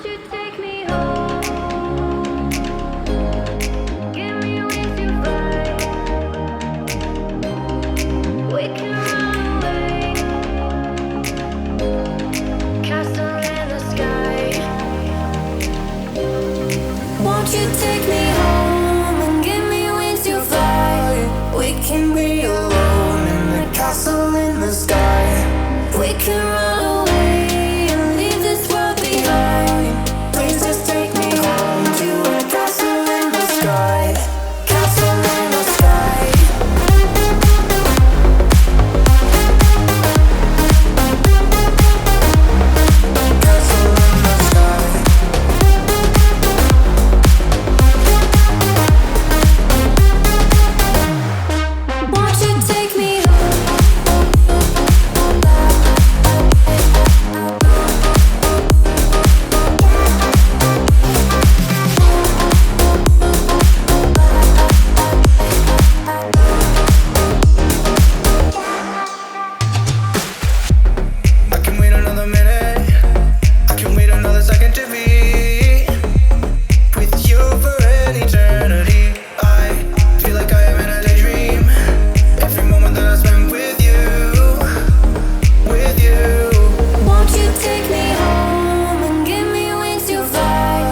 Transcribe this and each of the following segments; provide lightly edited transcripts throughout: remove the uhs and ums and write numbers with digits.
you take me home? Give me wings to fly. We can run away. Castle in the sky. Won't you take me home and give me wings to fly? We can be alone in the castle in the sky. We can run away and leave this world behind. Please just take me home to a castle in the sky. Castle in the sky. Castle in the sky. Won't you take me home? I can wait another minute. I can wait another second to be with you for an eternity. I feel like I am in a daydream. Every moment that I spend with you, with you. Won't you take me home and give me wings to fly?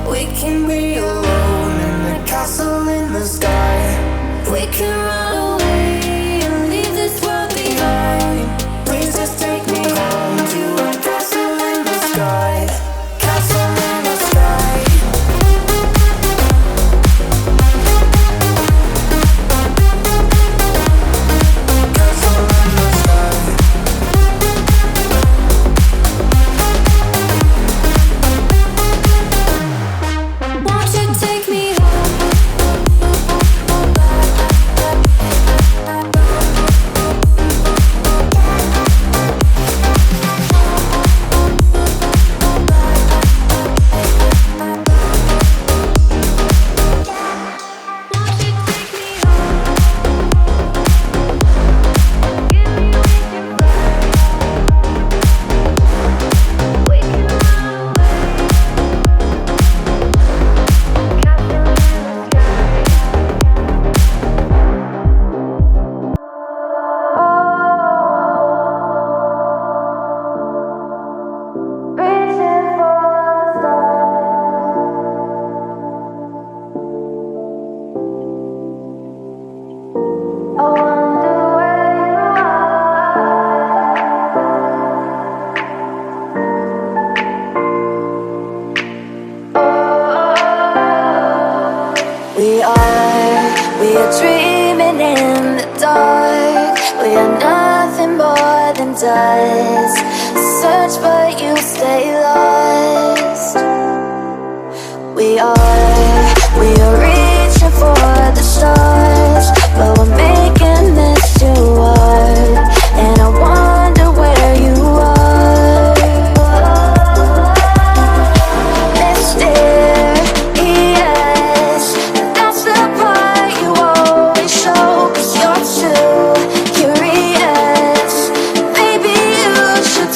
We can be alone in the castle in the sky. We can run away and leave this world behind. Please just take me home to a castle in the sky. Castle in the sky. Castle in the sky. Won't you take me home? Won't you take me home? Give me wings to fly. We can run away. Castle in the sky. Reaching for the stars. I wonder where you are. We are dreaming in the dark. We are nothing more than dust. Search but you stay lost. We are reaching for the stars, but we're making this too hard. And I wonder where you are. Mysterious, that's the part you always show. 'Cause you're too curious. Maybe you should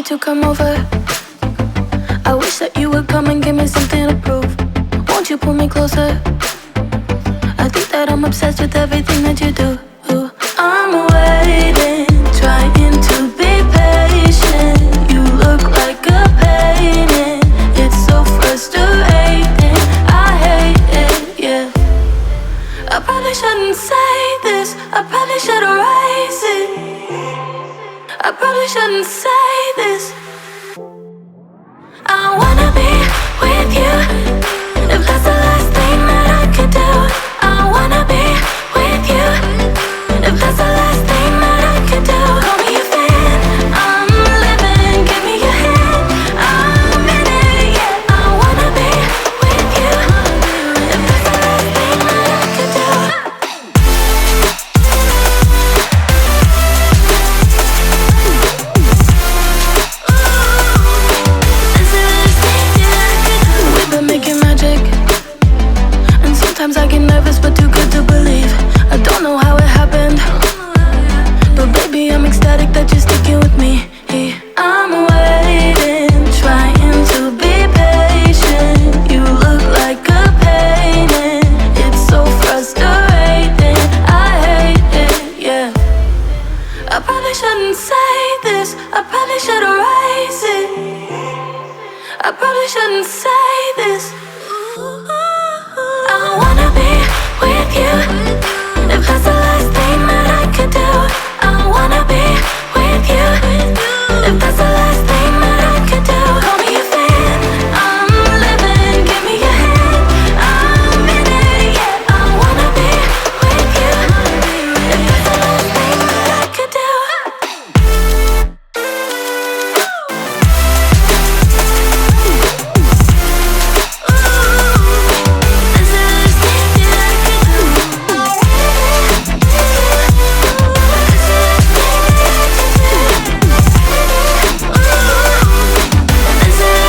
to come over. I wish that you would come and give me something to prove. Won't you pull me closer? I think that I'm obsessed with everything that you do. I'm waiting, trying to be patient. You look like a painting. It's so frustrating. I hate it, yeah. I probably shouldn't say this. I probably should erase it. I probably shouldn't say this. I wanna be with you. If that's the last thing that I could do, I wanna be with you. If that's the last thing that I could do, call me a fan. I'm living, give me your hand. I'm in it, yeah. I wanna be with you. If that's the last thing that I could do. We've been making magic, and sometimes I get nervous but too good to believe. I don't know how it happened, but baby I'm ecstatic that you're sticking with me. I'm waiting, trying to be patient. You look like a painting. It's so frustrating. I hate it, yeah. I probably shouldn't say this. I probably should erase it. I probably shouldn't say this.